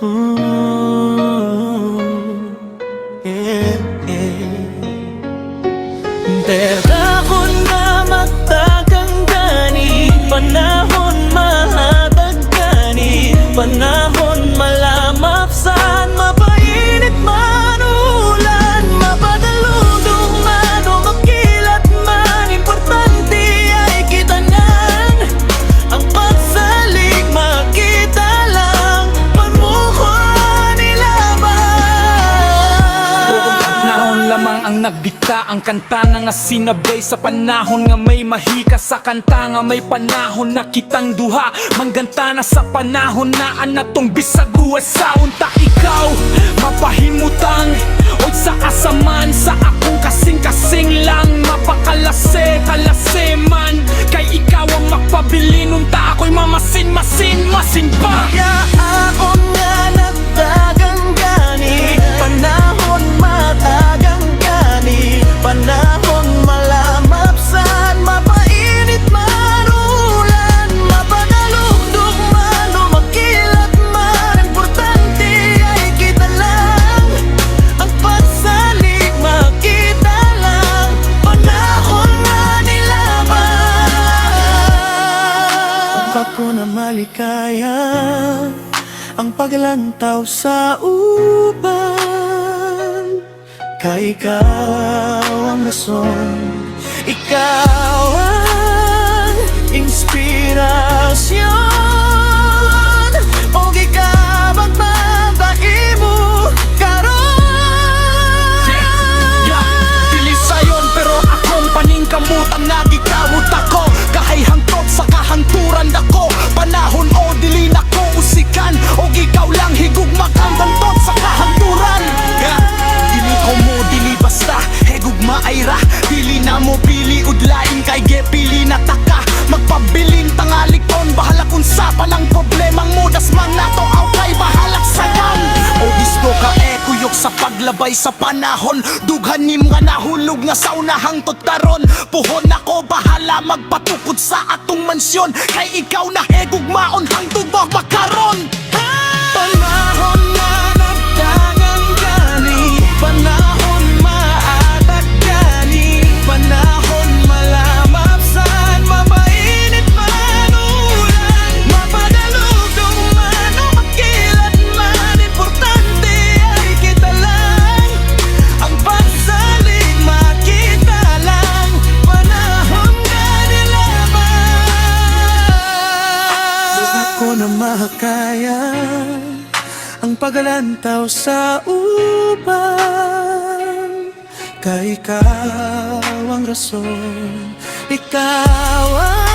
Ooh, yeah, yeah. Dahon na magtagang gani, panahon mahatag gani, panahon malamap saan, mapainit man ulan, mapadaludong man o makilat man, importante ay kitanan. Ang pagsalig makita lang, pamuhan nilaban. Naon lamang ang nagdikta, ang kanta na nga sinabay sa panahon nga may mahika, sa kanta nga may panahon na kitang duha, mangganta na sa panahon na anatong bisag buwas sa unta. Ikaw mapahimutang o sa kasaman, sa akong kasing-kasing lang mapakalase, kalase man, kay ikaw ang magpabilin unta ako'y mamasin-masin, masin pa. Kaya ako nga nagtagang gani, panahon matagang gani, panahon malamap saan, mapainit man ulan, mapadalugdog man o makilat man, importante ay kita lang. Ang pagsalig makita lang, panahon na nilaban. Ako na malikaya ang paglantaw sa uban, kay ikaw ang rason, ikaw ang inspirasyon, o ikaw ang magpapahimo karon. Dili sayon pero akong paningkamutan nga gikamot ako, kahay hangtod sa kahanturan dako, panahon o dili nako usikan, o ikaw lang higugma kang bantod sa kahanturan. Dili ko mo dili basta higugma ay ra, dili na mo pili udlain kay gepili na taka, magpabiling tangalikon bahala kung sa palang problemang mo, dasman nato aw kay bahalak sagan. O disco ka kuyok sa paglabay sa panahon, dughan ni mga nahulog nga sa unahang tutaron, puhon ako bahala magpatukod sa atong mansyon, kay ikaw na higugmaon hangtod makaron. Panahon na nagtagang gani, panahon maatag gani, panahon malamap saan, mapainit man ulan, mapadalugdong man o makilat man, importante ay kita lang. Ang pagsalig makita lang, panahon na nilaban. Ako na makakaya ang paglantaw sa uban, kay ikaw ang rason, ikaw ang